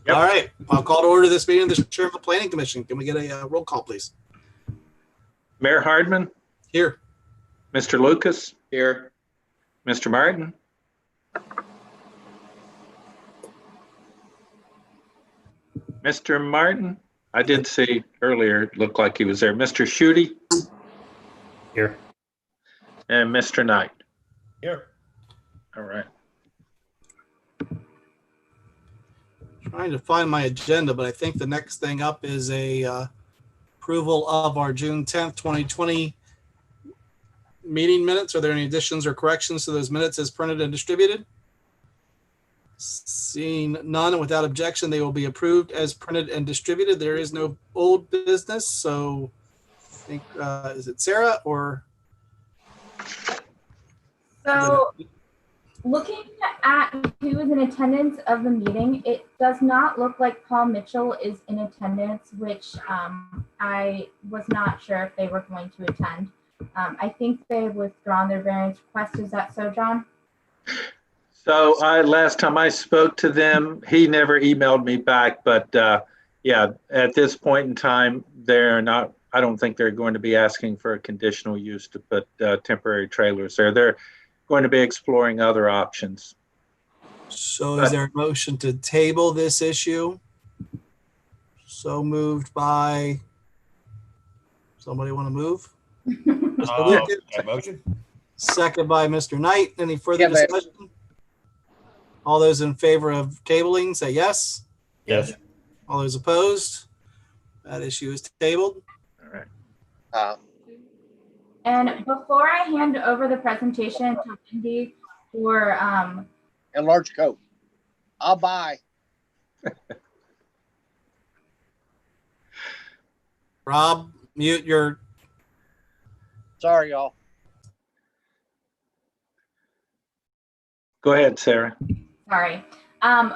Yep. All right, I'll call to order this meeting of the Sherman Planning Commission. Can we get a roll call, please? Mayor Hardman, Here. Mr. Lucas, Here. Mr. Martin. Mr. Martin, I did see earlier, it looked like he was there. Mr. Schutte Here. and Mr. Knight. Here. All right. Trying to find my agenda, but I think the next thing up is a approval of our June 10th, 2020 meeting minutes. Are there any additions or corrections to those minutes as printed and distributed? Seeing none, and without objection, they will be approved as printed and distributed. There is no old business, so I think, is it Sarah or? So looking at who is in attendance of the meeting, it does not look like Paul Mitchell is in attendance, which I was not sure if they were going to attend. I think they've withdrawn their variance request. Is that so, John? So last time I spoke to them, he never emailed me back, but yeah, at this point in time, they're not, I don't think they're going to be asking for a conditional use to put temporary trailers there. They're going to be exploring other options. So is there a motion to table this issue? So moved by, somebody want to move? Motion. Second by Mr. Knight. Any further discussion? All those in favor of tabling, say yes. Yes. All those opposed? That issue is tabled. All right. And before I hand over the presentation to Wendy for And large coat. I'll buy. Rob, mute your. Sorry, y'all. Go ahead, Sarah. Sorry.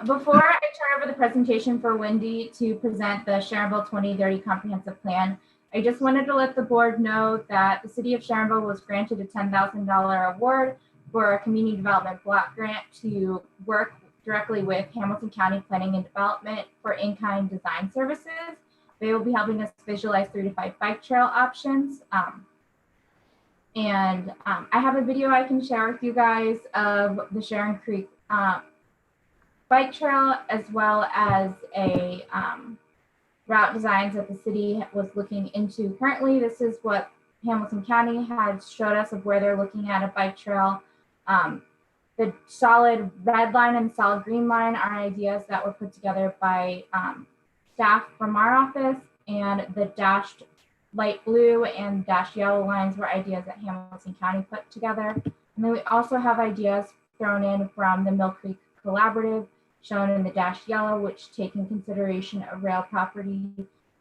Before I turn over the presentation for Wendy to present the Sharonville 2030 Comprehensive Plan, I just wanted to let the board know that the City of Sharonville was granted a $10,000 award for a community development block grant to work directly with Hamilton County Planning and Development for in-kind design services. They will be helping us visualize 3 to 5 bike trail options. I have a video I can share with you guys of the Sharon Creek bike trail, as well as a route designs that the city was looking into. Currently, this is what Hamilton County has showed us of where they're looking at a bike trail. The solid red line and solid green line are ideas that were put together by staff from our office, and the dashed light blue and dashed yellow lines were ideas that Hamilton County put together. And then we also have ideas thrown in from the Mill Creek Collaborative, shown in the dashed yellow, which take in consideration a rail property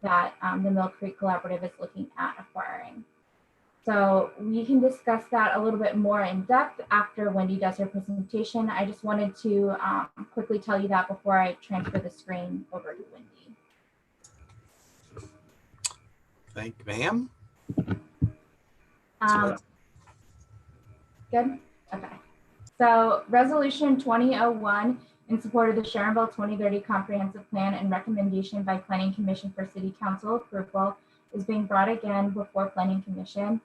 that the Mill Creek Collaborative is looking at acquiring. So we can discuss that a little bit more in depth after Wendy does her presentation. I just wanted to quickly tell you that before I transfer the screen over to Wendy. Thank you, ma'am. Good. Okay. So Resolution 2001 in support of the Sharonville 2030 Comprehensive Plan and recommendation by Planning Commission for City Council approval is being brought again before Planning Commission.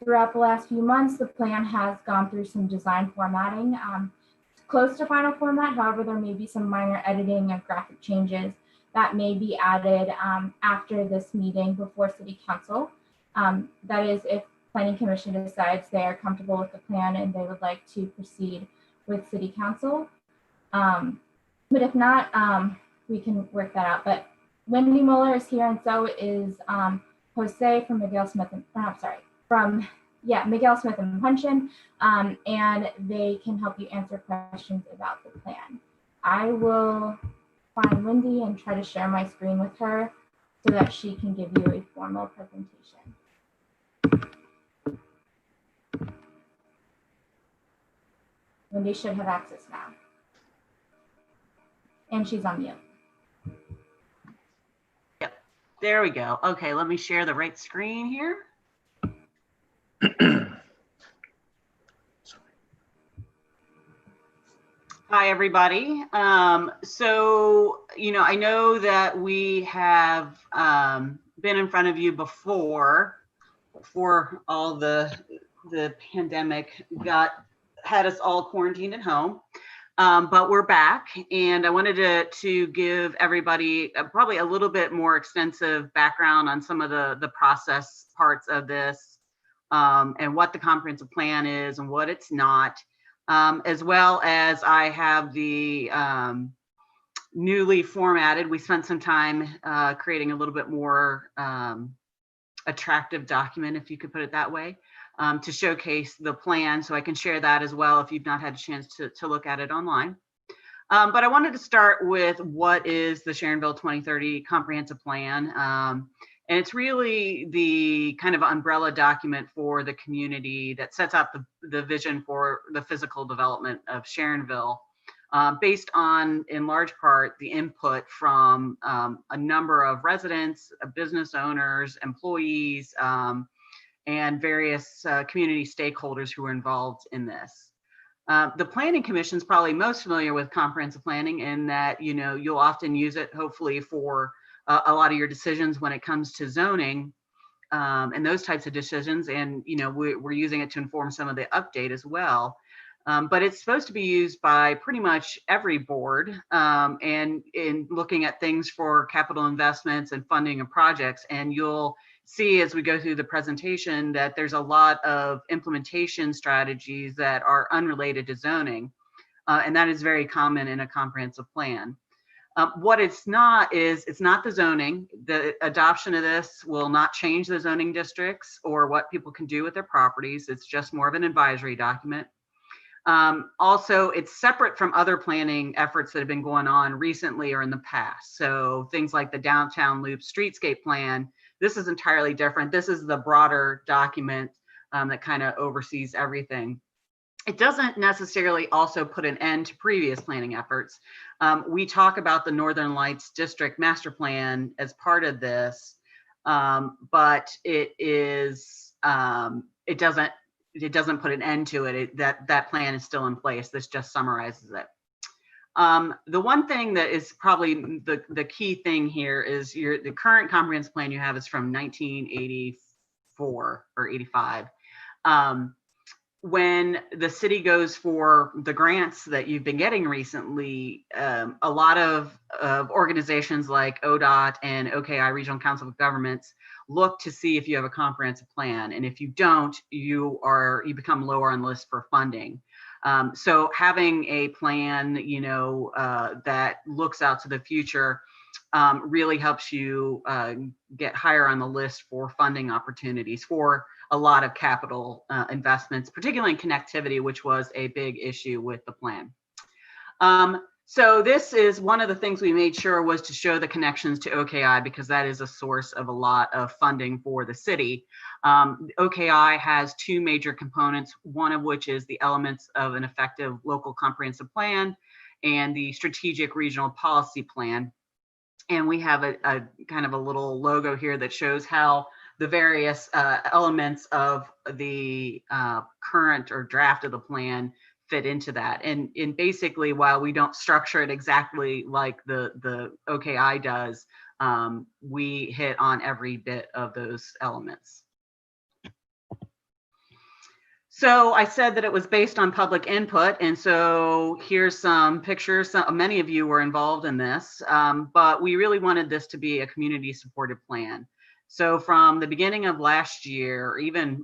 Throughout the last few months, the plan has gone through some design formatting. Close to final format, however, there may be some minor editing and graphic changes that may be added after this meeting before City Council. That is, if Planning Commission decides they are comfortable with the plan and they would like to proceed with City Council. But if not, we can work that out. But Wendy Mueller is here, and so is Jose from Miguel Smith and Miguel Smith and Puncheon, and they can help you answer questions about the plan. I will find Wendy and try to share my screen with her so that she can give you a formal presentation. Wendy should have access now. And she's on mute. Yep, there we go. Okay, let me share the right screen here. Hi, everybody. I know that we have been in front of you before all the pandemic had us all quarantined at home. But we're back, and I wanted to give everybody probably a little bit more extensive background on some of the process parts of this, and what the comprehensive plan is and what it's not, as well as I have the newly formatted. We spent some time creating a little bit more attractive document, if you could put it that way, to showcase the plan. So I can share that as well if you've not had a chance to look at it online. But I wanted to start with what is the Sharonville 2030 Comprehensive Plan. And it's really the kind of umbrella document for the community that sets out the vision for the physical development of Sharonville, based on, in large part, the input from a number of residents, business owners, employees, and various community stakeholders who are involved in this. The Planning Commission is probably most familiar with comprehensive planning in that, you'll often use it, hopefully, for a lot of your decisions when it comes to zoning and those types of decisions. And, we're using it to inform some of the update as well. But it's supposed to be used by pretty much every board, and in looking at things for capital investments and funding of projects. And you'll see as we go through the presentation that there's a lot of implementation strategies that are unrelated to zoning. And that is very common in a comprehensive plan. What it's not is, it's not the zoning. The adoption of this will not change the zoning districts or what people can do with their properties. It's just more of an advisory document. Also, it's separate from other planning efforts that have been going on recently or in the past. So things like the Downtown Loop Streetscape Plan, this is entirely different. This is the broader document that kind of oversees everything. It doesn't necessarily also put an end to previous planning efforts. We talk about the Northern Lights District Master Plan as part of this, but it doesn't put an end to it. That plan is still in place. This just summarizes it. The one thing that is probably the key thing here is the current comprehensive plan you have is from 1984 or 85. When the city goes for the grants that you've been getting recently, a lot of organizations like ODOT and OKI, Regional Council of Governments, look to see if you have a comprehensive plan. And if you don't, you become lower on the list for funding. So having a plan, that looks out to the future really helps you get higher on the list for funding opportunities for a lot of capital investments, particularly in connectivity, which was a big issue with the plan. So this is one of the things we made sure was to show the connections to OKI, because that is a source of a lot of funding for the city. OKI has two major components, one of which is the elements of an effective local comprehensive plan and the strategic regional policy plan. And we have a kind of a little logo here that shows how the various elements of the current or draft of the plan fit into that. And basically, while we don't structure it exactly like the OKI does, we hit on every bit of those elements. So I said that it was based on public input, and so here's some pictures. Many of you were involved in this, but we really wanted this to be a community-supported plan. So from the beginning of last year,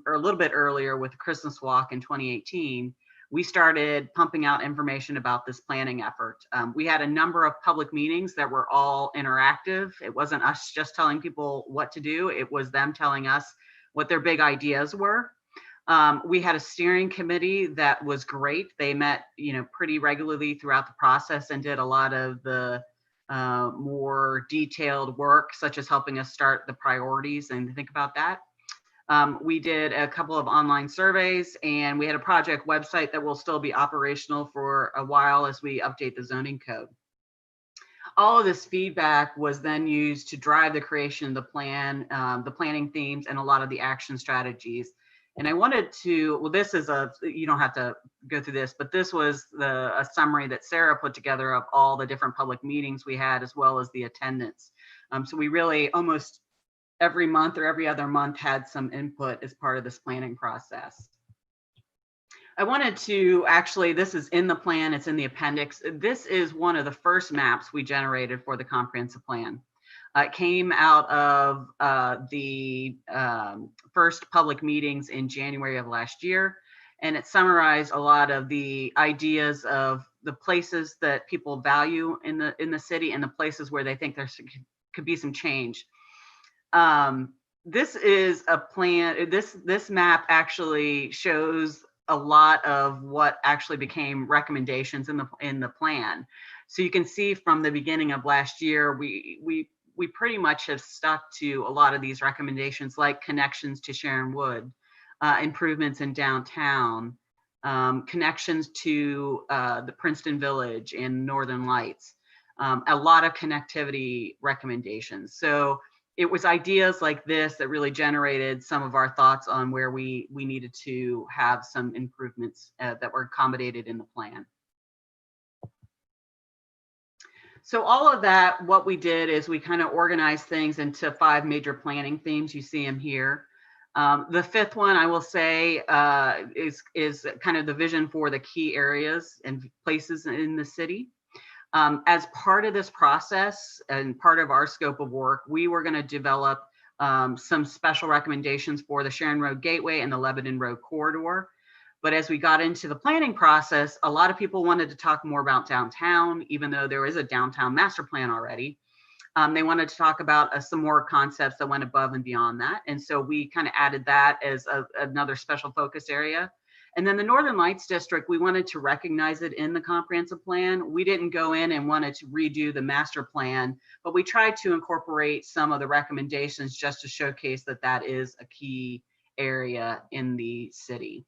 or a little bit earlier with the Christmas Walk in 2018, we started pumping out information about this planning effort. We had a number of public meetings that were all interactive. It wasn't us just telling people what to do. It was them telling us what their big ideas were. We had a steering committee that was great. They met, pretty regularly throughout the process and did a lot of the more detailed work, such as helping us start the priorities and think about that. We did a couple of online surveys, and we had a project website that will still be operational for a while as we update the zoning code. All of this feedback was then used to drive the creation of the plan, the planning themes, and a lot of the action strategies. And I wanted to, well, this is you don't have to go through this, but this was a summary that Sarah put together of all the different public meetings we had, as well as the attendance. So we really almost every month or every other month had some input as part of this planning process. I wanted to actually, this is in the plan, it's in the appendix. This is one of the first maps we generated for the comprehensive plan. It came out of the first public meetings in January of last year, and it summarized a lot of the ideas of the places that people value in the city and the places where they think there could be some change. This is a plan. This map actually shows a lot of what actually became recommendations in the plan. So you can see from the beginning of last year, we pretty much have stuck to a lot of these recommendations, like connections to Sharon Wood, improvements in downtown, connections to the Princeton Village and Northern Lights, a lot of connectivity recommendations. So it was ideas like this that really generated some of our thoughts on where we needed to have some improvements that were accommodated in the plan. So all of that, what we did is we kind of organized things into 5 major planning themes. You see them here. The 5th one, I will say, is kind of the vision for the key areas and places in the city. As part of this process and part of our scope of work, we were going to develop some special recommendations for the Sharon Road Gateway and the Lebanon Road corridor. But as we got into the planning process, a lot of people wanted to talk more about downtown, even though there is a downtown master plan already. They wanted to talk about some more concepts that went above and beyond that. And so we kind of added that as another special focus area. And then the Northern Lights District, we wanted to recognize it in the comprehensive plan. We didn't go in and wanted to redo the master plan, but we tried to incorporate some of the recommendations just to showcase that that is a key area in the city.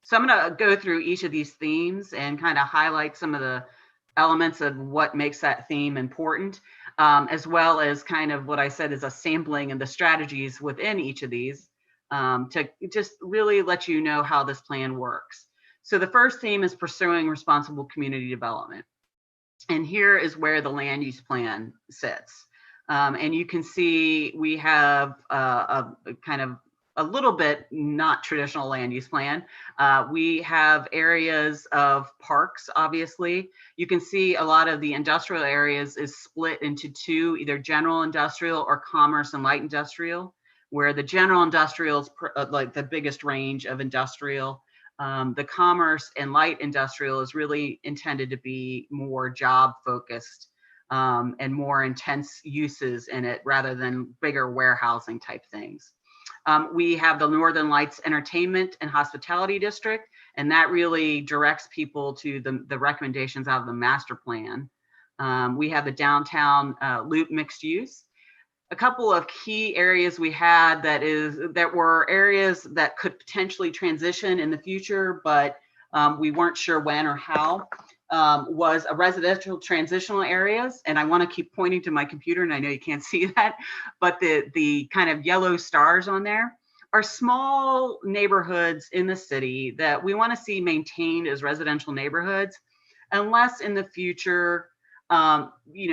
So I'm going to go through each of these themes and kind of highlight some of the elements of what makes that theme important, as well as kind of what I said is a sampling of the strategies within each of these to just really let you know how this plan works. So the first theme is pursuing responsible community development. And here is where the land use plan sits. And you can see we have a kind of a little bit not traditional land use plan. We have areas of parks, obviously. You can see a lot of the industrial areas is split into 2, either general industrial or commerce and light industrial, where the general industrial is like the biggest range of industrial. The commerce and light industrial is really intended to be more job focused and more intense uses in it rather than bigger warehousing type things. We have the Northern Lights Entertainment and Hospitality District, and that really directs people to the recommendations out of the master plan. We have the downtown loop mixed use. A couple of key areas we had that were areas that could potentially transition in the future, but we weren't sure when or how, was a residential transitional areas. And I want to keep pointing to my computer, and I know you can't see that, but the kind of yellow stars on there are small neighborhoods in the city that we want to see maintained as residential neighborhoods, unless in the future,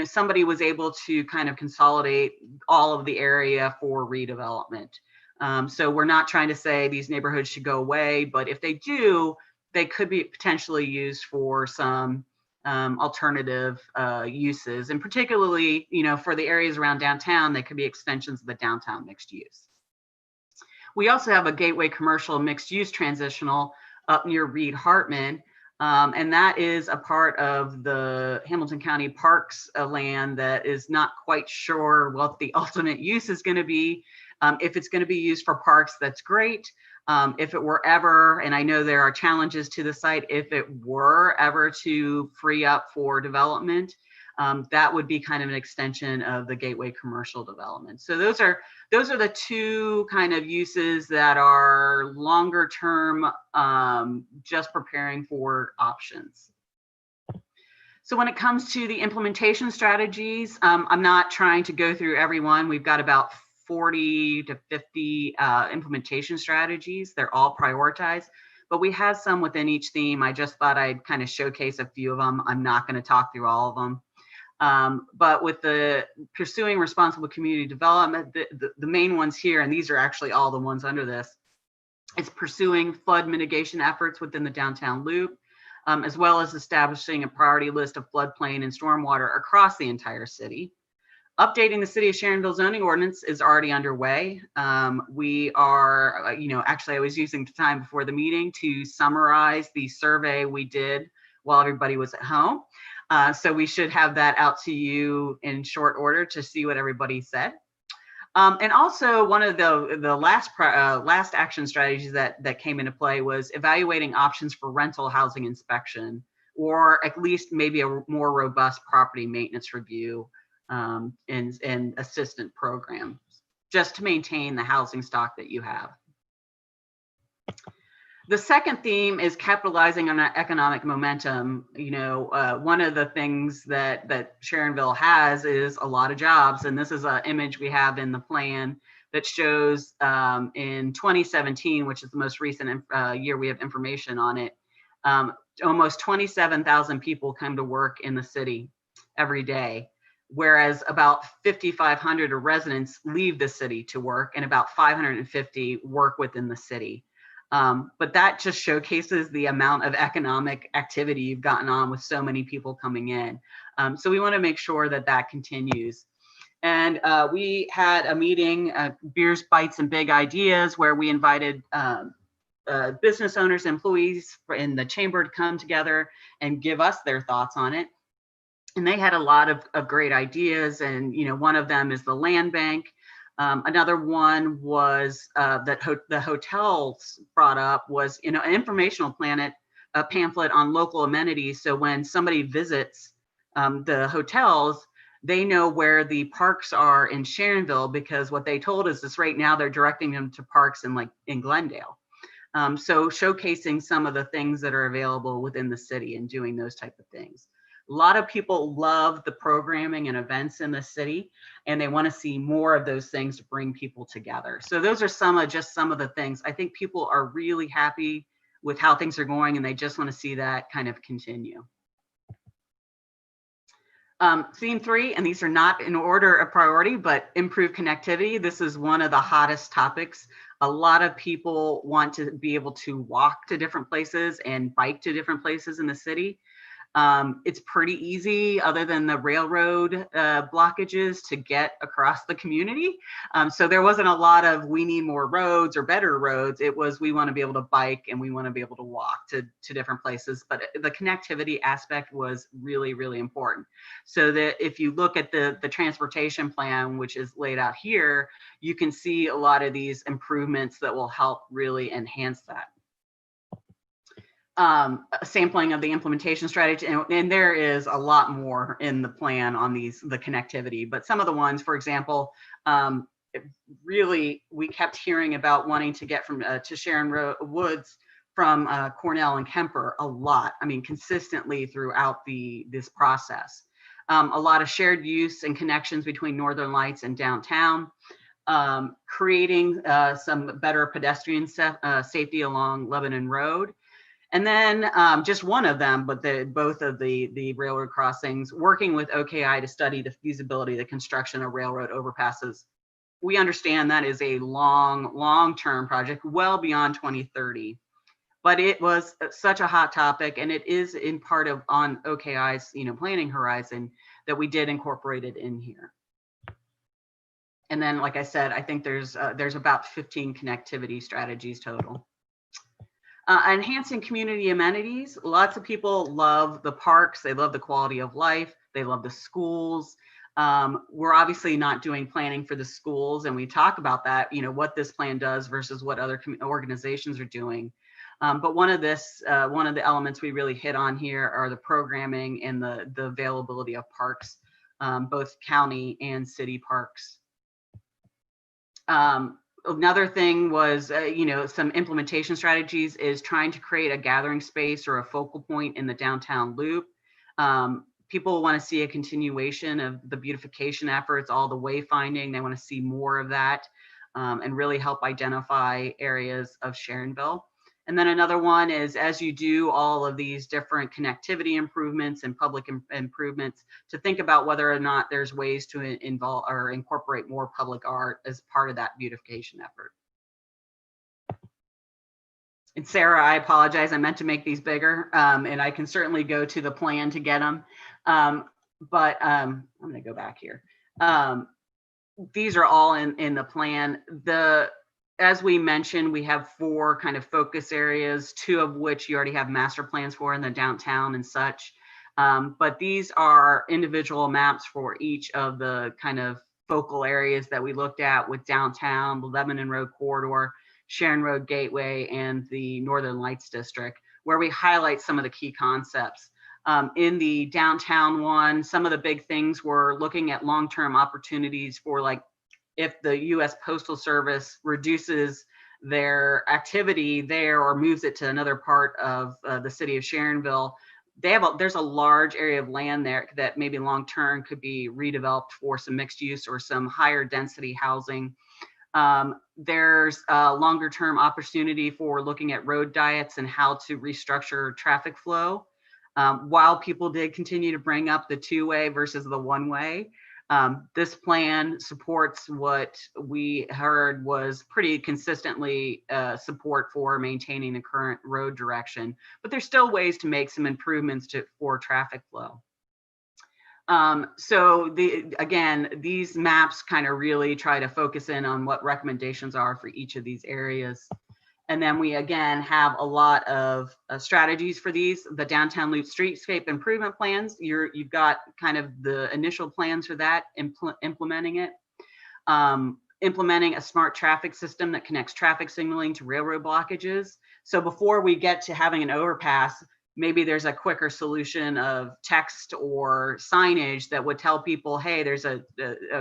somebody was able to kind of consolidate all of the area for redevelopment. So we're not trying to say these neighborhoods should go away, but if they do, they could be potentially used for some alternative uses, and particularly, for the areas around downtown, they could be extensions of the downtown mixed use. We also have a Gateway Commercial mixed use transitional up near Reed Hartman. And that is a part of the Hamilton County Parks land that is not quite sure what the ultimate use is going to be. If it's going to be used for parks, that's great. If it were ever, and I know there are challenges to the site, if it were ever to free up for development, that would be kind of an extension of the Gateway Commercial development. So those are the 2 kind of uses that are longer term, just preparing for options. So when it comes to the implementation strategies, I'm not trying to go through every one. We've got about 40 to 50 implementation strategies. They're all prioritized, but we have some within each theme. I just thought I'd kind of showcase a few of them. I'm not going to talk through all of them. But with the pursuing responsible community development, the main ones here, and these are actually all the ones under this, is pursuing flood mitigation efforts within the downtown loop, as well as establishing a priority list of floodplain and stormwater across the entire city. Updating the City of Sharonville zoning ordinance is already underway. We are, actually I was using the time before the meeting to summarize the survey we did while everybody was at home. So we should have that out to you in short order to see what everybody said. And also one of the last action strategies that came into play was evaluating options for rental housing inspection, or at least maybe a more robust property maintenance review and assistant programs, just to maintain the housing stock that you have. The second theme is capitalizing on economic momentum. One of the things that Sharonville has is a lot of jobs, and this is an image we have in the plan that shows in 2017, which is the most recent year we have information on it, almost 27,000 people come to work in the city every day, whereas about 5,500 residents leave the city to work, and about 550 work within the city. But that just showcases the amount of economic activity you've gotten on with so many people coming in. So we want to make sure that that continues. And we had a meeting, Beers, Bites, and Big Ideas, where we invited business owners, employees in the chamber to come together and give us their thoughts on it. And they had a lot of great ideas. And, one of them is the land bank. Another one was that the hotels brought up was, an informational pamphlet on local amenities. So when somebody visits the hotels, they know where the parks are in Sharonville, because what they told us is right now they're directing them to parks in Glendale. So showcasing some of the things that are available within the city and doing those type of things. A lot of people love the programming and events in the city, and they want to see more of those things to bring people together. So those are some of the things. I think people are really happy with how things are going, and they just want to see that kind of continue. Theme 3, and these are not in order of priority, but improve connectivity. This is one of the hottest topics. A lot of people want to be able to walk to different places and bike to different places in the city. It's pretty easy, other than the railroad blockages, to get across the community. So there wasn't a lot of we need more roads or better roads. It was we want to be able to bike and we want to be able to walk to different places. But the connectivity aspect was really, really important. So that if you look at the transportation plan, which is laid out here, you can see a lot of these improvements that will help really enhance that. A sampling of the implementation strategy, and there is a lot more in the plan on the connectivity, but some of the ones, for example, really we kept hearing about wanting to get from to Sharon Woods from Cornell and Kemper a lot. I mean, consistently throughout this process. A lot of shared use and connections between Northern Lights and downtown. Creating some better pedestrian safety along Lebanon Road. And then just one of them, but both of the railroad crossings, working with OKI to study the feasibility of the construction of railroad overpasses. We understand that is a long-term project, well beyond 2030. But it was such a hot topic, and it is in part of on OKI's planning horizon that we did incorporate it in here. And then, like I said, I think there's about 15 connectivity strategies total. Enhancing community amenities. Lots of people love the parks. They love the quality of life. They love the schools. We're obviously not doing planning for the schools, and we talk about that, what this plan does versus what other organizations are doing. But one of the elements we really hit on here are the programming and the availability of parks, both county and city parks. Another thing was, some implementation strategies is trying to create a gathering space or a focal point in the downtown loop. people want to see a continuation of the beautification efforts, all the wayfinding. They want to see more of that, and really help identify areas of Sharonville. And then another one is, as you do all of these different connectivity improvements and public improvements, to think about whether or not there's ways to involve or incorporate more public art as part of that beautification effort. And Sarah, I apologize. I meant to make these bigger, and I can certainly go to the plan to get them. But I'm going to go back here. These are all in the plan. As we mentioned, we have 4 kind of focus areas, 2 of which you already have master plans for in the downtown and such. But these are individual maps for each of the kind of focal areas that we looked at, with downtown, the Lebanon Road corridor, Sharon Road Gateway, and the Northern Lights District, where we highlight some of the key concepts. In the downtown one, some of the big things were looking at long-term opportunities for, like, if the US Postal Service reduces their activity there or moves it to another part of the city of Sharonville, there's a large area of land there that maybe long-term could be redeveloped for some mixed use or some higher density housing. There's a longer term opportunity for looking at road diets and how to restructure traffic flow. While people did continue to bring up the 2-way versus the 1-way, this plan supports what we heard was pretty consistently support for maintaining the current road direction, but there's still ways to make some improvements for traffic flow. So again, these maps kind of really try to focus in on what recommendations are for each of these areas. And then we again have a lot of strategies for these. The downtown loop streetscape improvement plans, you've got kind of the initial plans for that, implementing it. Implementing a smart traffic system that connects traffic signaling to railroad blockages. So before we get to having an overpass, maybe there's a quicker solution of text or signage that would tell people, hey, there's a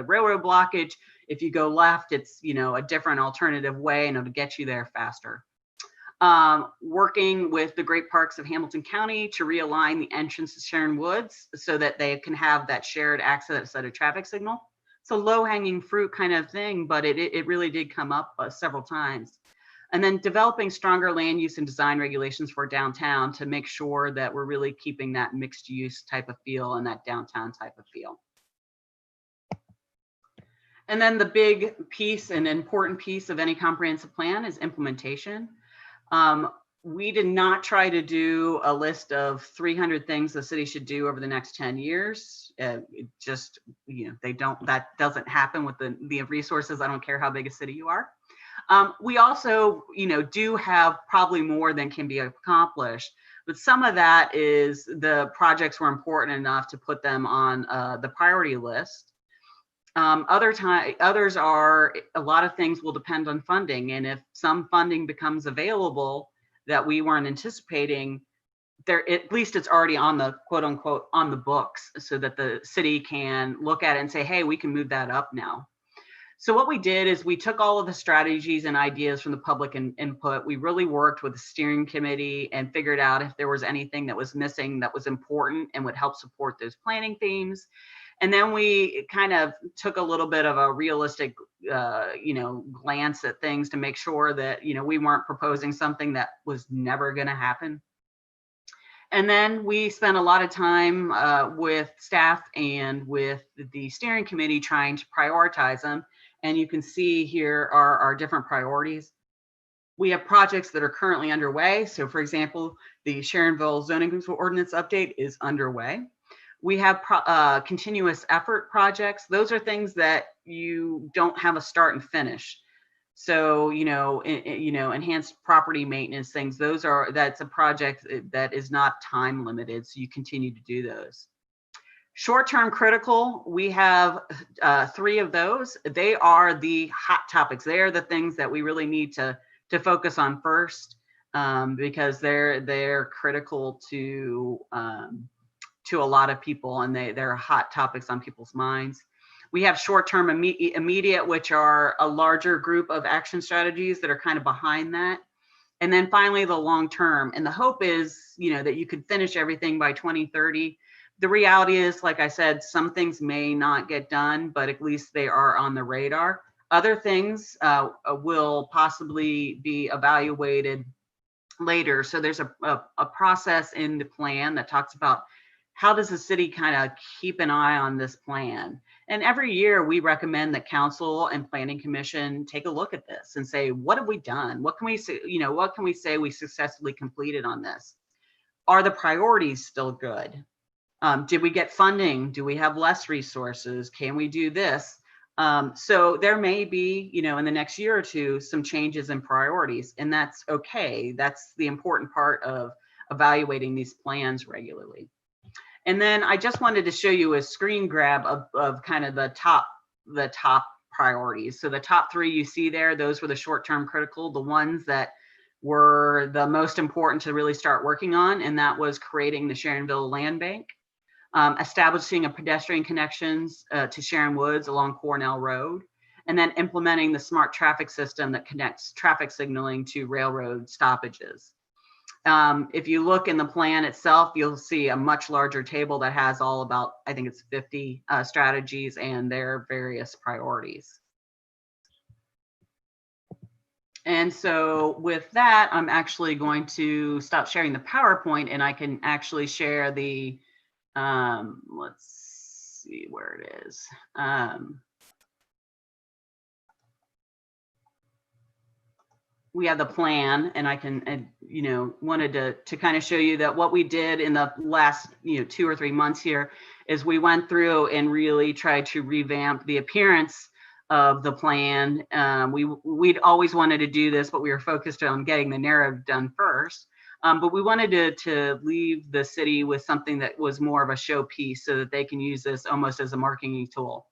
railroad blockage. If you go left, it's, you know, a different alternative way, and it'll get you there faster. Working with the Great Parks of Hamilton County to realign the entrance to Sharon Woods so that they can have that shared access at a traffic signal. It's a low-hanging fruit kind of thing, but it really did come up several times. And then developing stronger land use and design regulations for downtown to make sure that we're really keeping that mixed use type of feel and that downtown type of feel. And then the big piece and important piece of any comprehensive plan is implementation. We did not try to do a list of 300 things the city should do over the next 10 years. It just, you know, that doesn't happen with the resources. I don't care how big a city you are. We also, you know, do have probably more than can be accomplished, but some of that is the projects were important enough to put them on the priority list. Others are, a lot of things will depend on funding, and if some funding becomes available that we weren't anticipating, there, at least it's already on the quote unquote on the books, so that the city can look at it and say, hey, we can move that up now. So what we did is we took all of the strategies and ideas from the public input. We really worked with the steering committee and figured out if there was anything that was missing that was important and would help support those planning themes. And then we kind of took a little bit of a realistic, you know, glance at things to make sure that, you know, we weren't proposing something that was never going to happen. And then we spent a lot of time with staff and with the steering committee trying to prioritize them. And you can see here are our different priorities. We have projects that are currently underway. So for example, the Sharonville zoning ordinance update is underway. We have continuous effort projects. Those are things that you don't have a start and finish. So, you know, enhanced property maintenance things, that's a project that is not time limited. So you continue to do those. Short-term critical, we have 3 of those. They are the hot topics. They are the things that we really need to focus on first, because they're critical to a lot of people, and they're hot topics on people's minds. We have short-term immediate, which are a larger group of action strategies that are kind of behind that. And then finally, the long-term. And the hope is, you know, that you could finish everything by 2030. The reality is, like I said, some things may not get done, but at least they are on the radar. Other things will possibly be evaluated later. So there's a process in the plan that talks about how does the city kind of keep an eye on this plan. And every year we recommend that council and planning commission take a look at this and say, what have we done? What can we say, what can we say we successfully completed on this? Are the priorities still good? Did we get funding? Do we have less resources? Can we do this? So there may be, in the next year or two, some changes in priorities, and that's okay. That's the important part of evaluating these plans regularly. And then I just wanted to show you a screen grab of kind of the top priorities. So the top 3 you see there, those were the short-term critical, the ones that were the most important to really start working on, and that was creating the Sharonville Land Bank, establishing a pedestrian connections to Sharon Woods along Cornell Road, and then implementing the smart traffic system that connects traffic signaling to railroad stoppages. If you look in the plan itself, you'll see a much larger table that has all about, I think it's 50 strategies and their various priorities. And so with that, I'm actually going to stop sharing the PowerPoint, and I can actually share the let's see where it is. We have the plan, and I can, wanted to kind of show you that what we did in the last, 2 or 3 months here is we went through and really tried to revamp the appearance of the plan. We'd always wanted to do this, but we were focused on getting the narrative done first. But we wanted to leave the city with something that was more of a showpiece so that they can use this almost as a marketing tool.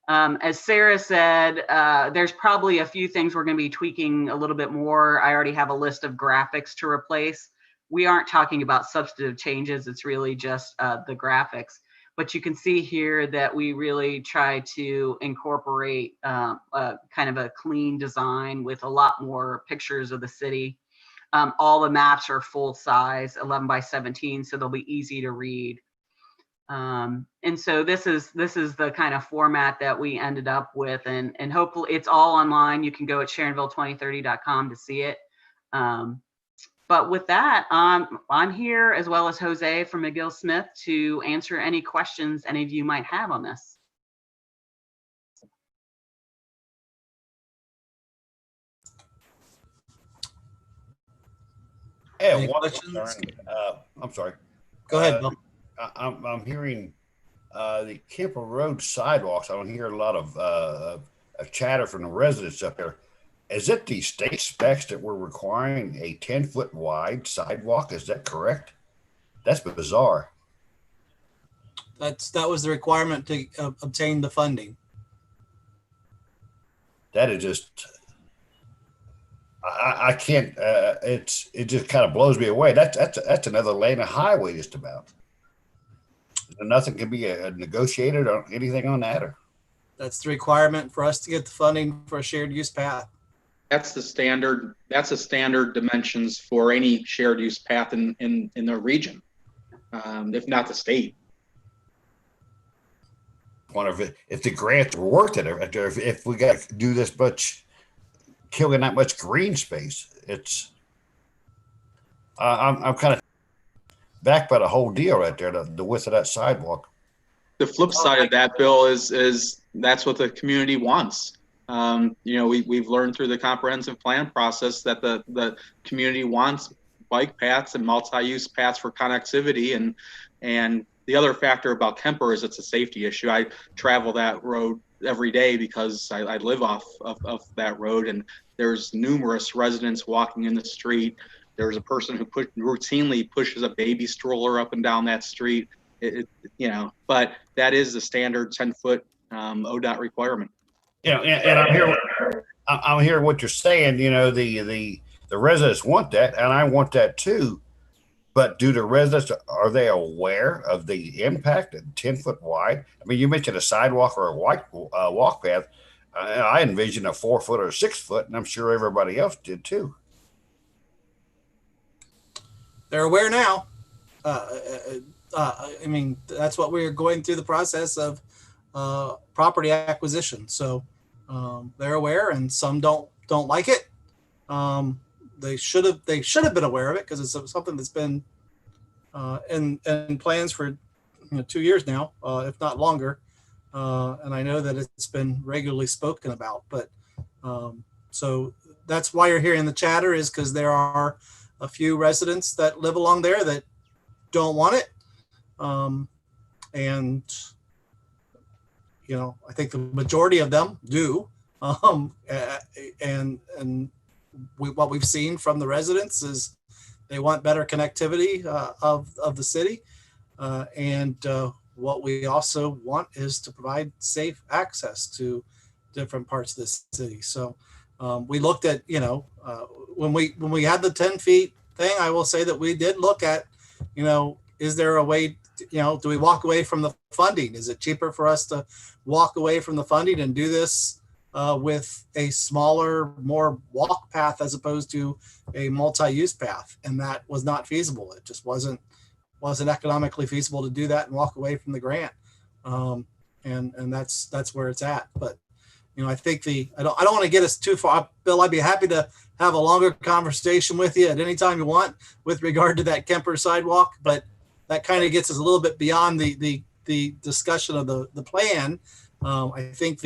As Sarah said, there's probably a few things we're going to be tweaking a little bit more. I already have a list of graphics to replace. We aren't talking about substantive changes. It's really just the graphics. But you can see here that we really try to incorporate kind of a clean design with a lot more pictures of the city. All the maps are full size, 11 by 17, so they'll be easy to read. And so this is the kind of format that we ended up with, and hopefully it's all online. You can go at sharonville2030.com to see it. But with that, I'm here as well as Jose from McGill Smith to answer any questions any of you might have on this. Yeah, Any one questions? concern, I'm sorry. Go ahead, Bill. I'm hearing the Kemper Road sidewalks. I don't hear a lot of chatter from the residents up there. Is it the state specs that we're requiring a 10-foot wide sidewalk? Is that correct? That's bizarre. That was the requirement to obtain the funding. That is just, I can't. It just kind of blows me away. That's another lane of highway just about. Nothing can be negotiated or anything on that. Or That's the requirement for us to get the funding for a shared use path. That's the standard. That's a standard dimensions for any shared use path in the region, if not the state. wonder if the grants were worth it, if we got to do this much, killing that much green space. It's I'm kind of back by the whole deal right there, the width of that sidewalk. The flip side of that, Bill, is that's what the community wants. We've learned through the comprehensive plan process that the community wants bike paths and multi-use paths for connectivity, and the other factor about Kemper is it's a safety issue. I travel that road every day because I live off of that road, and there's numerous residents walking in the street. There's a person who routinely pushes a baby stroller up and down that street. But that is the standard 10-foot ODOT requirement. Yeah, and I'm hearing what you're saying. The residents want that, and I want that too. But do the residents, are they aware of the impact at 10 foot wide? I mean, you mentioned a sidewalk or a walk path. I envision a 4 foot or 6 foot, and I'm sure everybody else did too. They're aware now. I mean, that's what we're going through the process of property acquisition. So they're aware, and some don't like it. They should have been aware of it because it's something that's been in plans for 2 years now, if not longer. And I know that it's been regularly spoken about. But so that's why you're hearing the chatter, is because there are a few residents that live along there that don't want it. And I think the majority of them do. And what we've seen from the residents is they want better connectivity of the city. And what we also want is to provide safe access to different parts of the city. So we looked at, when we had the 10 feet thing, I will say that we did look at, is there a way, do we walk away from the funding? Is it cheaper for us to walk away from the funding and do this with a smaller, more walk path as opposed to a multi-use path? And that was not feasible. It just wasn't economically feasible to do that and walk away from the grant. And that's where it's at. But I think I don't want to get us too far. Bill, I'd be happy to have a longer conversation with you at any time you want with regard to that Kemper sidewalk, but that kind of gets us a little bit beyond the discussion of the plan. I think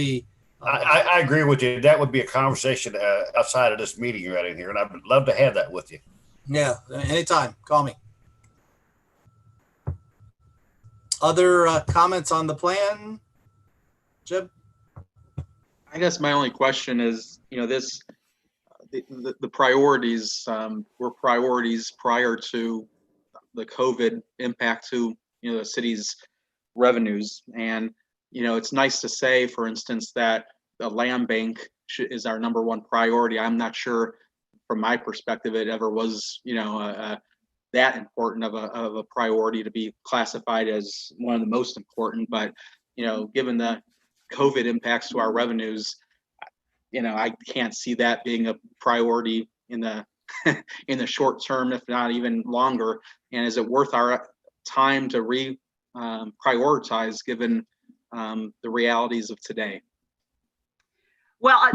I agree with you. That would be a conversation outside of this meeting right in here, and I would love to have that with you. Yeah, anytime. Call me. Other comments on the plan, Jim? I guess my only question is, the priorities were priorities prior to the COVID impact to, the city's revenues. And, it's nice to say, for instance, that the land bank is our number one priority. I'm not sure from my perspective, it ever was, that important of a priority to be classified as one of the most important. But, given the COVID impacts to our revenues, I can't see that being a priority in the in the short term, if not even longer. And is it worth our time to prioritize given the realities of today? Well,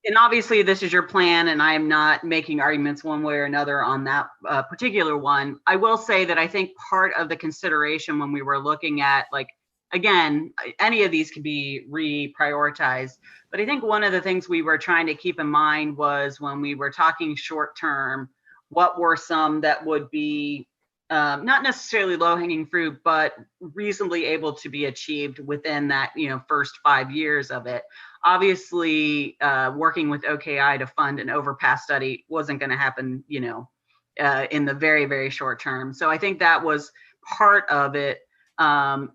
and obviously this is your plan, and I am not making arguments one way or another on that particular one. I will say that I think part of the consideration when we were looking at, again, any of these could be reprioritized, but I think one of the things we were trying to keep in mind was, when we were talking short term, what were some that would be not necessarily low-hanging fruit, but reasonably able to be achieved within that, first 5 years of it. Obviously, working with OKI to fund an overpass study wasn't going to happen, in the very, very short term. So I think that was part of it. And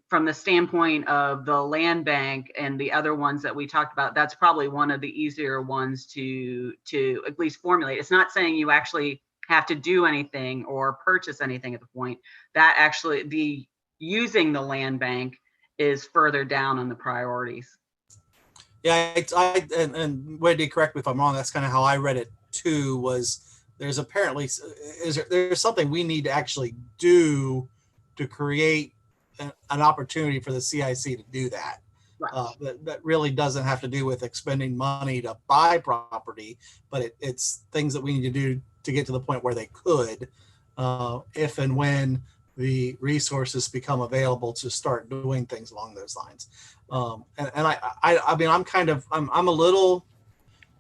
from the standpoint of the land bank and the other ones that we talked about, that's probably one of the easier ones to at least formulate. It's not saying you actually have to do anything or purchase anything at the point. That actually, using the land bank is further down on the priorities. Yeah, and Wendy, correct me if I'm wrong, that's kind of how I read it too, was there's apparently, there's something we need to actually do to create an opportunity for the CIC to do that. Right. That really doesn't have to do with expending money to buy property, but it's things that we need to do to get to the point where they could, if and when the resources become available to start doing things along those lines. And I mean, I'm a little,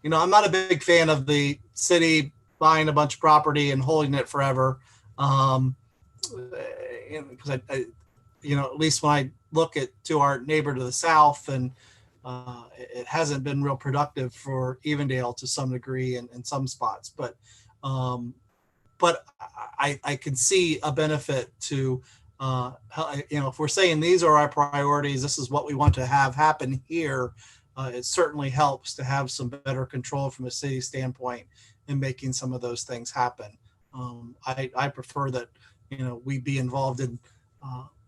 I'm not a big fan of the city buying a bunch of property and holding it forever. Because at least when I look to our neighbor to the south, and it hasn't been real productive for Evendale to some degree in some spots, but I can see a benefit to, if we're saying these are our priorities, this is what we want to have happen here. It certainly helps to have some better control from a city standpoint in making some of those things happen. I prefer that, we be involved in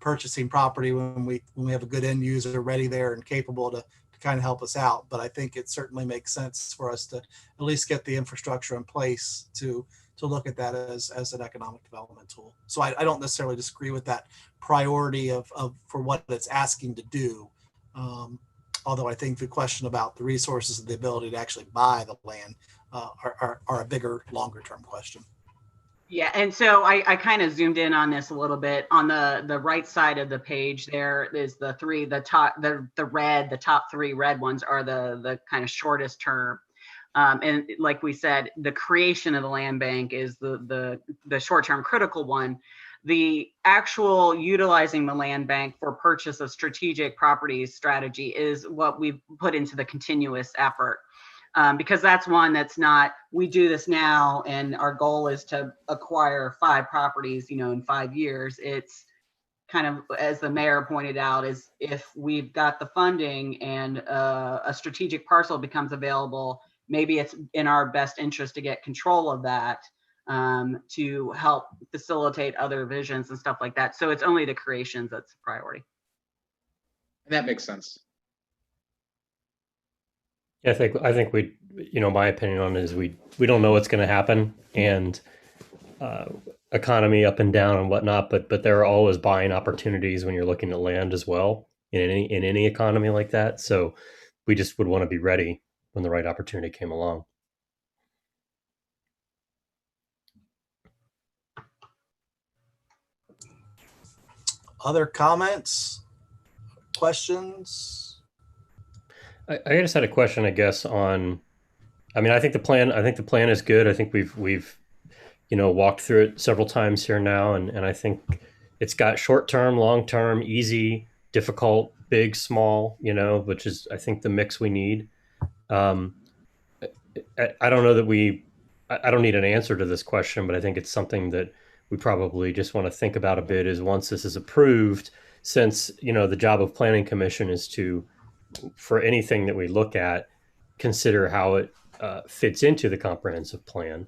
purchasing property when we have a good end user ready there and capable to kind of help us out. But I think it certainly makes sense for us to at least get the infrastructure in place to to look at that as an economic development tool. So I don't necessarily disagree with that priority of for what it's asking to do. Although I think the question about the resources and the ability to actually buy the land are a bigger, longer term question. Yeah, and so I kind of zoomed in on this a little bit. On the right side of the page, there is the top three red ones are the kind of shortest term. And like we said, the creation of the land bank is the short-term critical one. The actual utilizing the land bank for purchase of strategic properties strategy is what we've put into the continuous effort. Because that's one that's not, we do this now and our goal is to acquire 5 properties, in 5 years. It's kind of, as the mayor pointed out, is if we've got the funding and a strategic parcel becomes available, maybe it's in our best interest to get control of that to help facilitate other visions and stuff like that. So it's only the creations that's a priority. That makes sense. I think we, my opinion on it is we don't know what's going to happen, and economy up and down and whatnot, but there are always buying opportunities when you're looking at land as well in any economy like that. So we just would want to be ready when the right opportunity came along. Other comments, questions? I just had a question, I guess, on, I think the plan is good. I think we've walked through it several times here now. And I think it's got short-term, long-term, easy, difficult, big, small, which is, I think, the mix we need. I don't know that I don't need an answer to this question, but I think it's something that we probably just want to think about a bit, is once this is approved, since, the job of Planning Commission is to, for anything that we look at, consider how it fits into the comprehensive plan.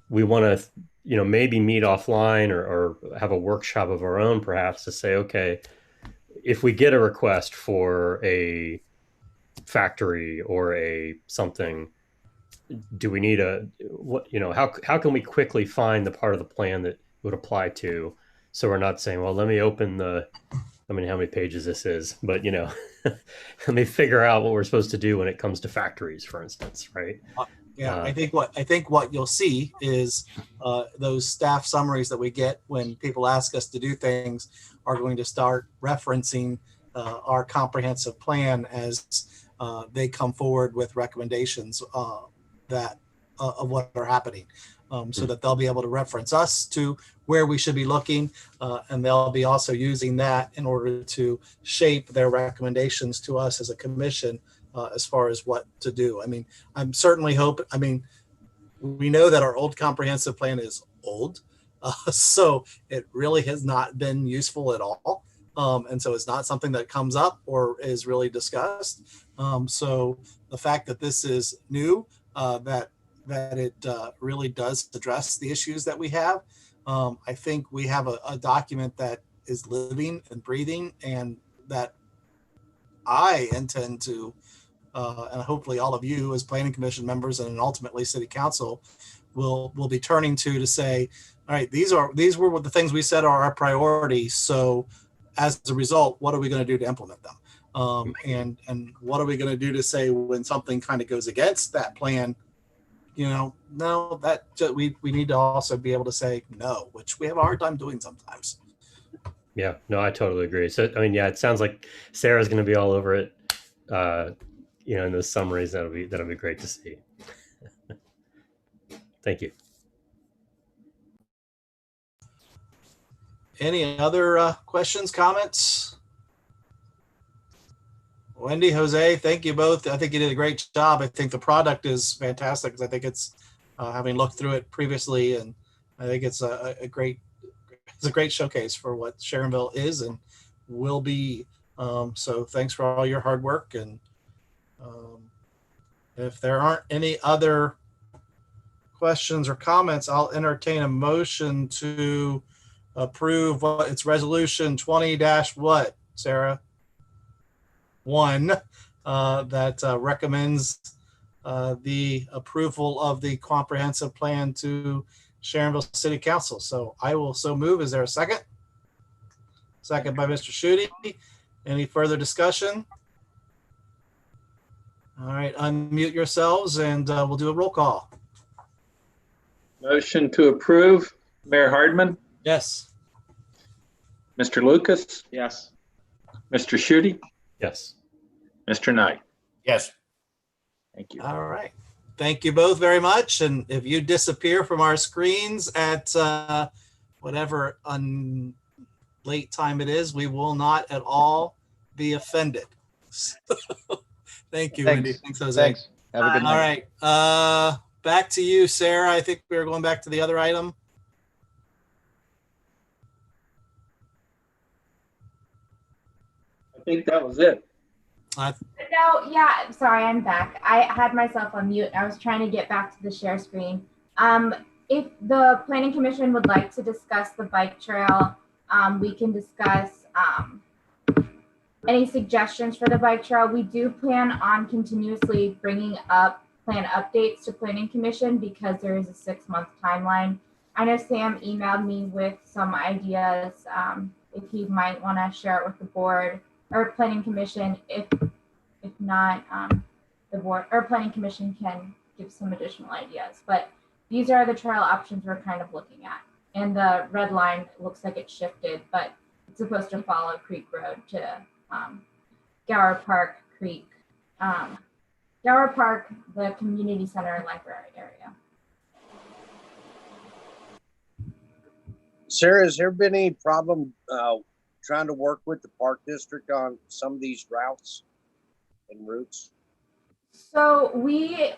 We want to, maybe meet offline or have a workshop of our own, perhaps, to say, okay, if we get a request for a factory or a something, do we need how can we quickly find the part of the plan that would apply to, so we're not saying, well, let me open how many pages this is, but let me figure out what we're supposed to do when it comes to factories, for instance, right? Yeah, I think what you'll see is those staff summaries that we get when people ask us to do things are going to start referencing our comprehensive plan as they come forward with recommendations of what are happening, so that they'll be able to reference us to where we should be looking, and they'll be also using that in order to shape their recommendations to us as a commission as far as what to do. I'm certainly hoping, we know that our old comprehensive plan is old, so it really has not been useful at all. And so it's not something that comes up or is really discussed. So the fact that this is new, that it really does address the issues that we have. I think we have a document that is living and breathing, and that I intend to, and hopefully all of you as Planning Commission members and ultimately City Council will be turning to say, all right, these were the things we said are our priorities. So as a result, what are we going to do to implement them? And what are we going to do to say when something kind of goes against that plan? No, that we need to also be able to say no, which we have a hard time doing sometimes. Yeah, no, I totally agree. So, it sounds like Sarah's going to be all over it, in those summaries. That'll be great to see. Thank you. Any other questions, comments? Wendy, Jose, thank you both. I think you did a great job. I think the product is fantastic, because I think it's, having looked through it previously, and I think it's a great showcase for what Sharonville is and will be. So thanks for all your hard work. And if there aren't any other questions or comments, I'll entertain a motion to approve it's resolution 20 what, Sarah? 1 that recommends the approval of the comprehensive plan to Sharonville City Council. So I will so move. Is there a second? Second by Mr. Schutte. Any further discussion? All right, unmute yourselves and we'll do a roll call. Motion to approve, Mayor Hardman, Yes. Mr. Lucas, Yes. Mr. Schutte, Yes. Mr. Knight. Yes. Thank you. All right. Thank you both very much. And if you disappear from our screens at whatever late time it is, we will not at all be offended. Thank you, Wendy. Thanks, Jose. Thanks. Have a good All night. right. Back to you, Sarah. I think we were going back to the other item. I think that was it. No, yeah, sorry, I'm back. I had myself on mute. I was trying to get back to the share screen. If the planning commission would like to discuss the bike trail, we can discuss any suggestions for the bike trail. We do plan on continuously bringing up plan updates to planning commission because there is a 6-month timeline. I know Sam emailed me with some ideas if he might want to share it with the board or planning commission. If not, the board or planning commission can give some additional ideas. But these are the trail options we're kind of looking at. And the red line looks like it shifted, but it's supposed to follow Creek Road to Gower Park Creek, Gower Park, the community center and library area. Sarah, has there been any problem trying to work with the park district on some of these routes and routes? So we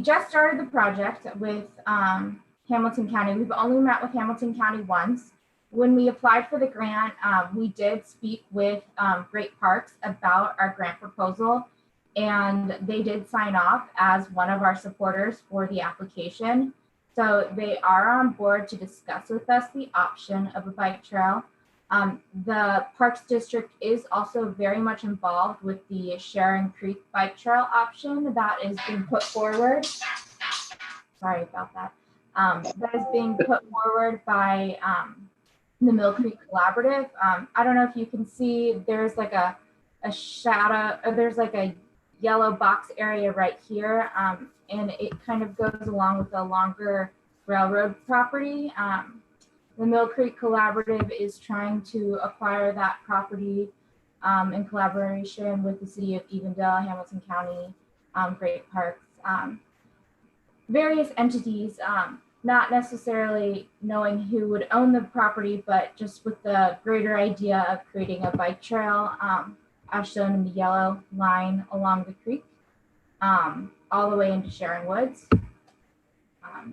just started the project with Hamilton County. We've only met with Hamilton County once. When we applied for the grant, we did speak with Great Parks about our grant proposal, and they did sign off as one of our supporters for the application. So they are on board to discuss with us the option of a bike trail. The Parks District is also very much involved with the Sharon Creek bike trail option that is being put forward. Sorry about that. That is being put forward by the Mill Creek Collaborative. I don't know if you can see, there's like a shadow, or there's like a yellow box area right here. And it kind of goes along with a longer railroad property. The Mill Creek Collaborative is trying to acquire that property in collaboration with the city of Evendale, Hamilton County, Great Parks, various entities, not necessarily knowing who would own the property, but just with the greater idea of creating a bike trail, as shown in the yellow line along the creek, all the way into Sharon Woods.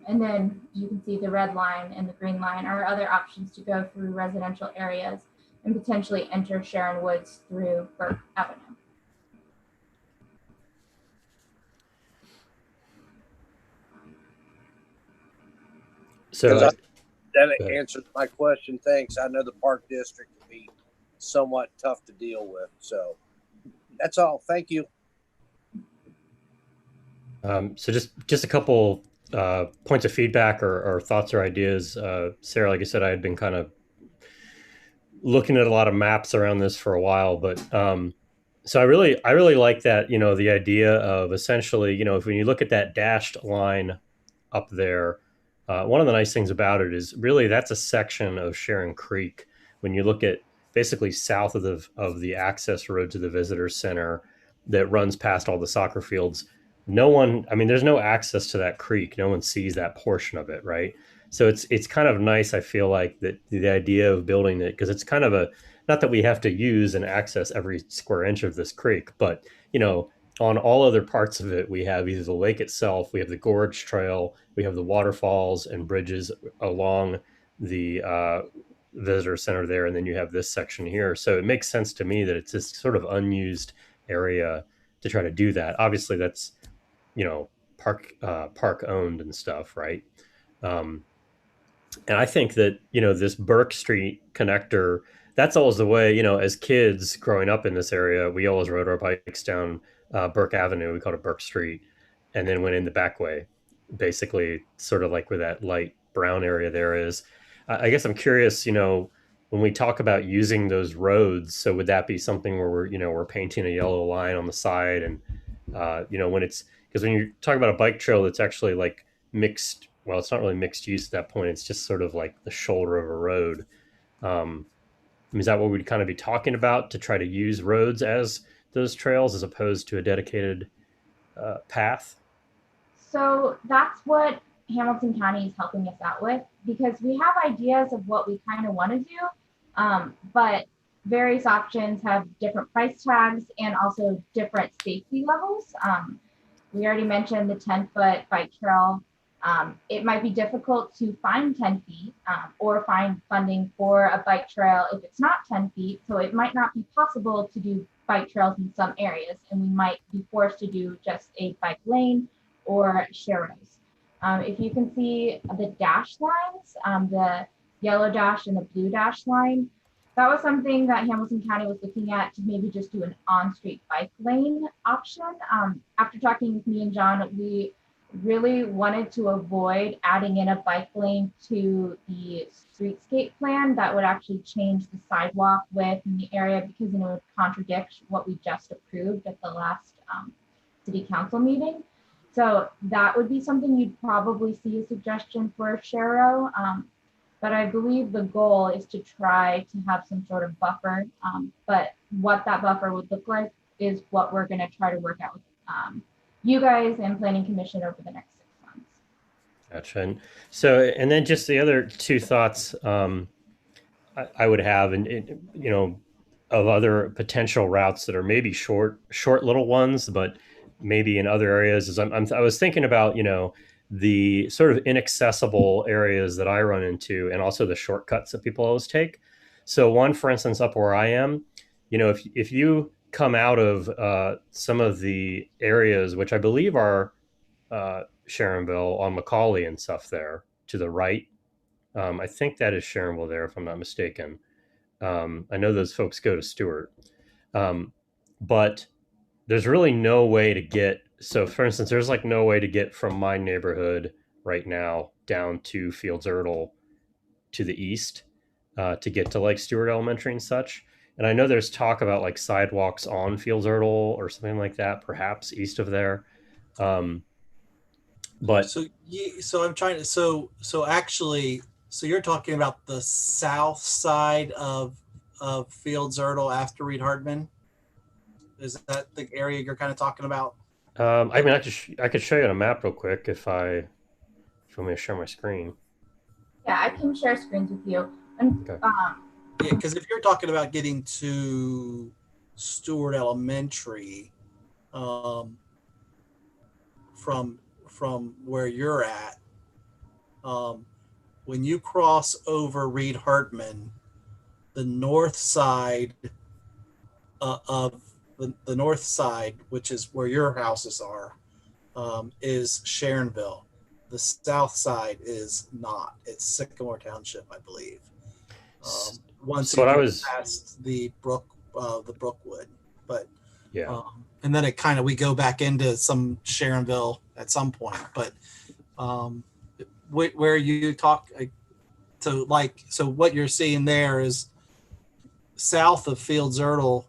And then you can see the red line and the green line are other options to go through residential areas and potentially enter Sharon Woods through Burke Avenue. So That Good. answers my question. Thanks. I know the park district can be somewhat tough to deal with. So that's all. Thank you. so just a couple points of feedback or thoughts or ideas. Sarah, like I said, I had been kind of looking at a lot of maps around this for a while, but so I really like that, the idea of essentially, if when you look at that dashed line up there, one of the nice things about it is really that's a section of Sharon Creek. When you look at basically south of the access road to the visitor center that runs past all the soccer fields, there's no access to that creek. No one sees that portion of it, right? So it's kind of nice, I feel like, that the idea of building it, because it's kind of not that we have to use and access every square inch of this creek, but on all other parts of it, we have either the lake itself, we have the gorge trail, we have the waterfalls and bridges along the visitor center there, and then you have this section here. So it makes sense to me that it's this sort of unused area to try to do that. Obviously, that's park owned and stuff, right? And I think that this Burke Street connector, that's always the way. As kids growing up in this area, we always rode our bikes down Burke Avenue. We called it Burke Street. and then went in the back way, basically sort of like where that light brown area there is. I guess I'm curious, when we talk about using those roads, so would that be something where we're painting a yellow line on the side, and when it's, because when you talk about a bike trail that's actually like mixed, well, it's not really mixed use at that point. It's just sort of like the shoulder of a road. Is that what we'd kind of be talking about, to try to use roads as those trails as opposed to a dedicated path? So that's what Hamilton County is helping us out with, because we have ideas of what we kind of want to do, but various options have different price tags and also different safety levels. We already mentioned the 10-foot bike trail. It might be difficult to find 10 feet or find funding for a bike trail if it's not 10 feet. So it might not be possible to do bike trails in some areas, and we might be forced to do just a bike lane or sharrows. If you can see the dash lines, the yellow dash and the blue dash line, that was something that Hamilton County was looking at, to maybe just do an on-street bike lane option. After talking with me and John, we really wanted to avoid adding in a bike lane to the streetscape plan that would actually change the sidewalk width in the area, because it would contradict what we just approved at the last city council meeting. So that would be something you'd probably see a suggestion for a Sharrow. But I believe the goal is to try to have some sort of buffer. But what that buffer would look like is what we're going to try to work out with you guys and Planning Commission over the next 6 months. Gotcha. And then just the other two thoughts I would have, and of other potential routes that are maybe short little ones, but maybe in other areas, is I was thinking about the sort of inaccessible areas that I run into, and also the shortcuts that people always take. So one, for instance, up where I am, if you come out of some of the areas, which I believe are Sharonville on Macaulay and stuff there to the right. I think that is Sharonville there, if I'm not mistaken. I know those folks go to Stewart. But there's really no way to get, so for instance, there's like no way to get from my neighborhood right now down to Fields Erdel to the east to get to like Stewart Elementary and such. And I know there's talk about like sidewalks on Fields Erdel or something like that, perhaps east of there. But so I'm trying to, so actually, so you're talking about the south side of Fields Erdel after Reed Hartman? Is that the area you're kind of talking about? I mean, I could show you on a map real quick if you want me to share my screen. Yeah, I can share screens with you. And Okay. Yeah, because if you're talking about getting to Stewart Elementary, from where you're at, when you cross over Reed Hartman, the north side of the north side, which is where your houses are, is Sharonville. The south side is not. It's Sycamore Township, I believe. Once So you what I get was- past the Brookwood, but Yeah. and then it kind of, we go back into some Sharonville at some point. But where you talk, so what you're seeing there is south of Fields Erdel.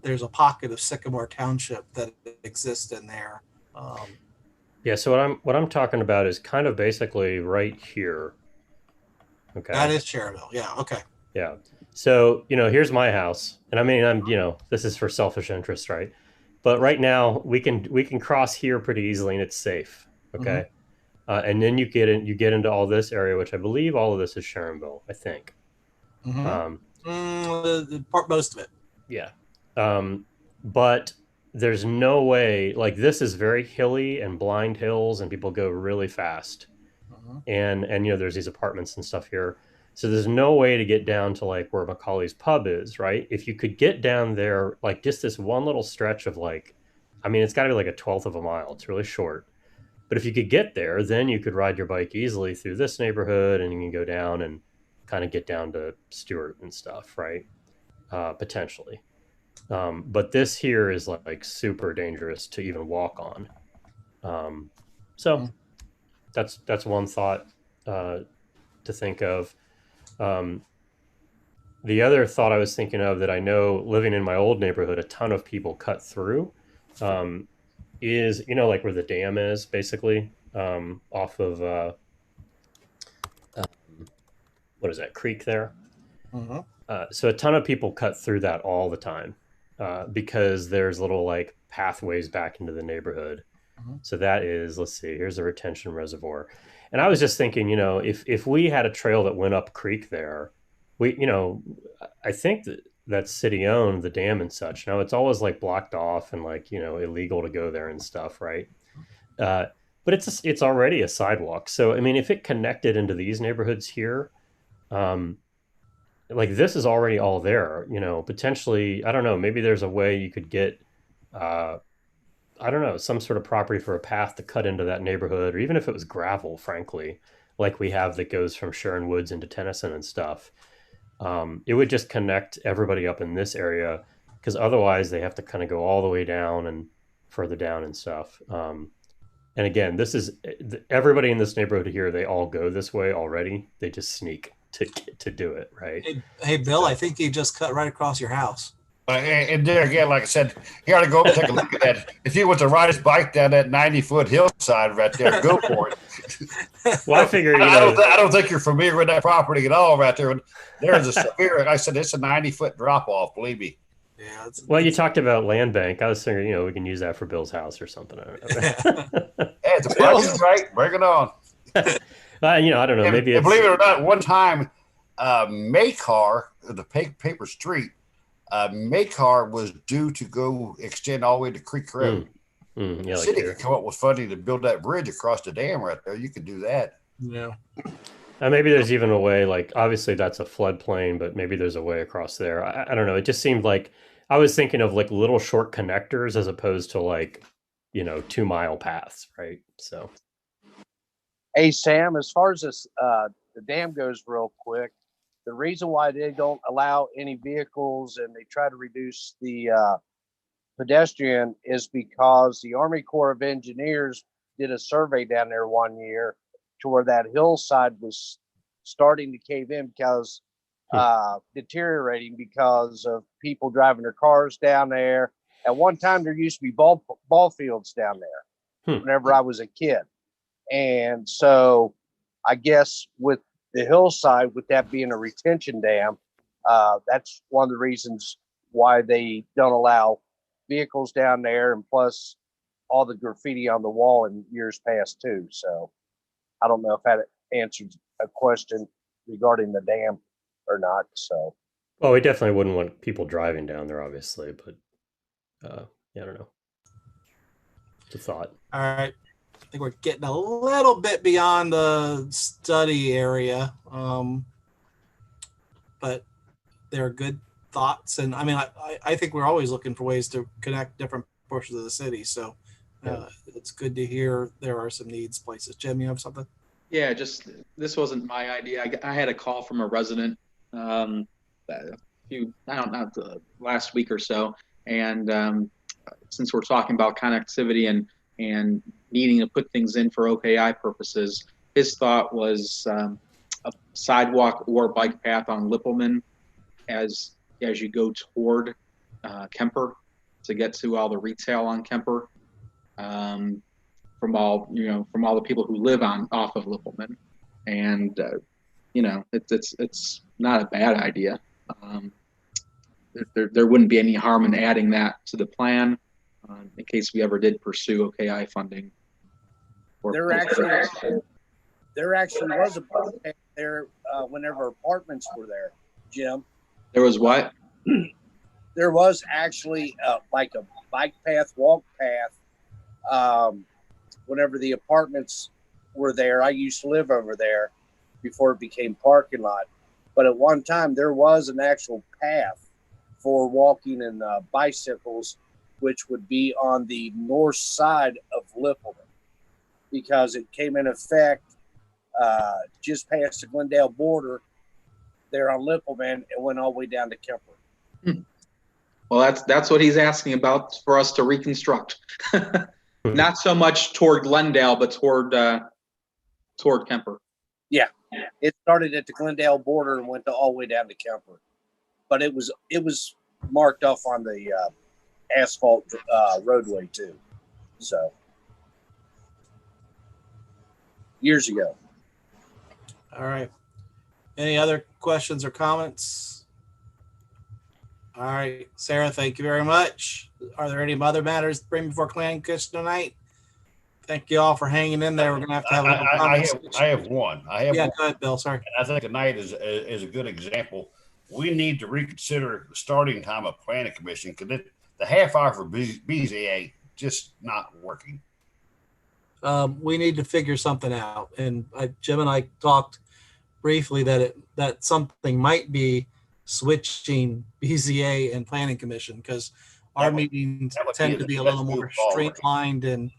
There's a pocket of Sycamore Township that exists in there. Yeah. So what I'm talking about is kind of basically right here. Okay. That is Sharonville. Yeah. Okay. Yeah. So, here's my house. And I mean, this is for selfish interest, right? But right now we can cross here pretty easily and it's safe. Okay. And then you get into all this area, which I believe all of this is Sharonville, I think. Most of it. Yeah. But there's no way, like, this is very hilly and blind hills and people go really fast. And there's these apartments and stuff here. So there's no way to get down to like where Macaulay's pub is, right? If you could get down there, like just this one little stretch of like, I mean, it's got to be like a 1/12 of a mile. It's really short. But if you could get there, then you could ride your bike easily through this neighborhood and you can go down and kind of get down to Stewart and stuff, right? Potentially. But this here is like super dangerous to even walk on. So that's one thought to think of. The other thought I was thinking of that I know living in my old neighborhood, a ton of people cut through, is, like where the dam is basically, off of, what is that, creek there? Mm-hmm. So a ton of people cut through that all the time because there's little like pathways back into the neighborhood. Mhm. So that is, let's see, here's a retention reservoir. And I was just thinking, if we had a trail that went up creek there, I think that's city owned, the dam and such. Now it's always like blocked off and like, illegal to go there and stuff, right? But it's already a sidewalk. So, I mean, if it connected into these neighborhoods here, like this is already all there, potentially, I don't know, maybe there's a way you could get, I don't know, some sort of property for a path to cut into that neighborhood, or even if it was gravel, frankly, like we have that goes from Sharon Woods into Tennyson and stuff. It would just connect everybody up in this area, because otherwise they have to kind of go all the way down and further down and stuff. And again, this is everybody in this neighborhood here, they all go this way already. They just sneak to do it, right? Hey, Bill, I think he just cut right across your house. And there again, like I said, you got to go up and take a look at that. If you want to ride his bike down that 90-foot hillside right there, go for it. Well, I figure, I don't think you're familiar with that property at all right there. There's a severe, like I said, it's a 90-foot drop off, believe me. Yeah. Well, you talked about land bank. I was thinking, we can use that for Bill's house or something. I don't know. Hey, the price is right. Bring it on. I don't know. Maybe and believe it or not, one time, Maycar, the paper street, Maycar was due to go extend all the way to Creek Road. Yeah, The like city here. could come up with funding to build that bridge across the dam right there. You could do that. Yeah. Maybe there's even a way, like, obviously that's a floodplain, but maybe there's a way across there. I don't know. It just seemed like I was thinking of like little short connectors as opposed to like, 2-mile paths, right? So. Hey, Sam, as far as this, the dam goes real quick, the reason why they don't allow any vehicles and they try to reduce the pedestrian is because the Army Corps of Engineers did a survey down there one year to where that hillside was starting to cave in because deteriorating because of people driving their cars down there. At one time, there used to be ball fields down there whenever I was a kid. And so I guess with the hillside, with that being a retention dam, that's one of the reasons why they don't allow vehicles down there, and plus all the graffiti on the wall in years past too. So I don't know if that answers a question regarding the dam or not. So, well, we definitely wouldn't want people driving down there, obviously, but I don't know. It's a thought. All right. I think we're getting a little bit beyond the study area, but they're good thoughts. And I mean, I think we're always looking for ways to connect different portions of the city. So it's good to hear there are some needs places. Jim, you have something? Yeah, this wasn't my idea. I had a call from a resident last week or so, and since we're talking about connectivity and needing to put things in for OKI purposes, his thought was a sidewalk or bike path on Lippelman as you go toward Kemper to get to all the retail on Kemper. From all the people who live off of Lippelman, and it's not a bad idea. There wouldn't be any harm in adding that to the plan in case we ever did pursue OKI funding. there actually was a bike path there whenever apartments were there, Jim. There was what? There was actually like a bike path, walk path. Whenever the apartments were there, I used to live over there before it became parking lot. But at one time, there was an actual path for walking and bicycles, which would be on the north side of Lippelman, because it came in effect just past the Glendale border there on Lippelman and went all the way down to Kemper. Well, that's what he's asking about for us to reconstruct. Not so much toward Glendale, but toward Kemper. It started at the Glendale border and went all the way down to Kemper, but it was marked off on the asphalt roadway too. So years ago. All right. Any other questions or comments? All right, Sarah, thank you very much. Are there any other matters to bring before Planning Commission tonight? Thank you all for hanging in there. We're gonna have to have a little I have one. I have Yeah, one. go ahead, Bill. Sorry. I think tonight is a good example. We need to reconsider the starting time of planning commission because the half hour for BZA just not working. We need to figure something out. And Jim and I talked briefly that something might be switching BZA and Planning Commission because our That would- meetings that would tend be to be a the little best more move forward. streamlined and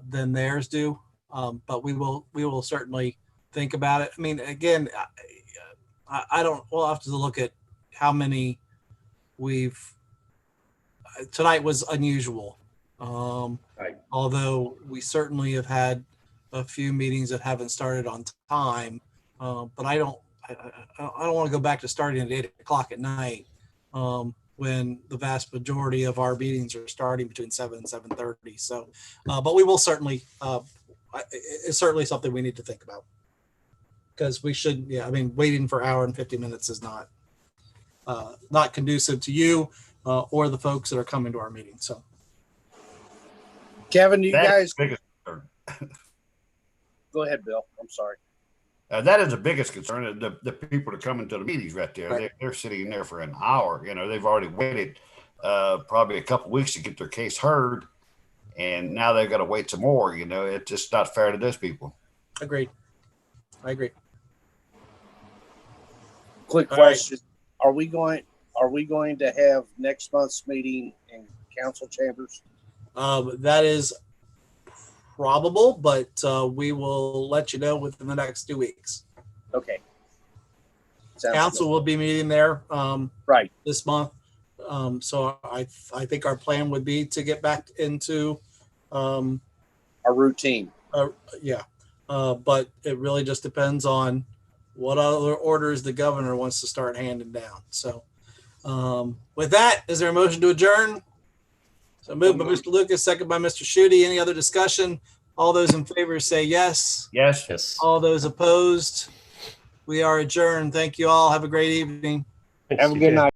than theirs do. But we will certainly think about it. I mean, again, I don't. We'll have to look at how many we've. Tonight was unusual. Right. Although we certainly have had a few meetings that haven't started on time, but I don't want to go back to starting at 8 o'clock at night when the vast majority of our meetings are starting between 7 and 7:30. So, but we will certainly. It's certainly something we need to think about because we should. Yeah, I mean, waiting for an hour and 50 minutes is not conducive to you or the folks that are coming to our meeting. So. Kevin, do you That's guys the biggest concern. go ahead, Bill? I'm sorry. That is the biggest concern. The people that come into the meetings right there, Right. they're sitting there for an hour. You know, they've already waited probably a couple weeks to get their case heard, and now they've got to wait some more. You know, it's just not fair to those people. Agreed. I agree. Quick All right. question: Are we going to have next month's meeting in council chambers? That is probable, but we will let you know within the next 2 weeks. Okay. Sounds Council will be meeting there right. this month. So I think our plan would be to get back into Our routine. but it really just depends on what other orders the governor wants to start handing down. So with that, is there a motion to adjourn? So moved by Mr. Lucas, second by Mr. Schutte. Any other discussion? All those in favor say yes. Yes. Yes. All those opposed, we are adjourned. Thank you all. Have a great evening. Thanks, Have a you good too. night.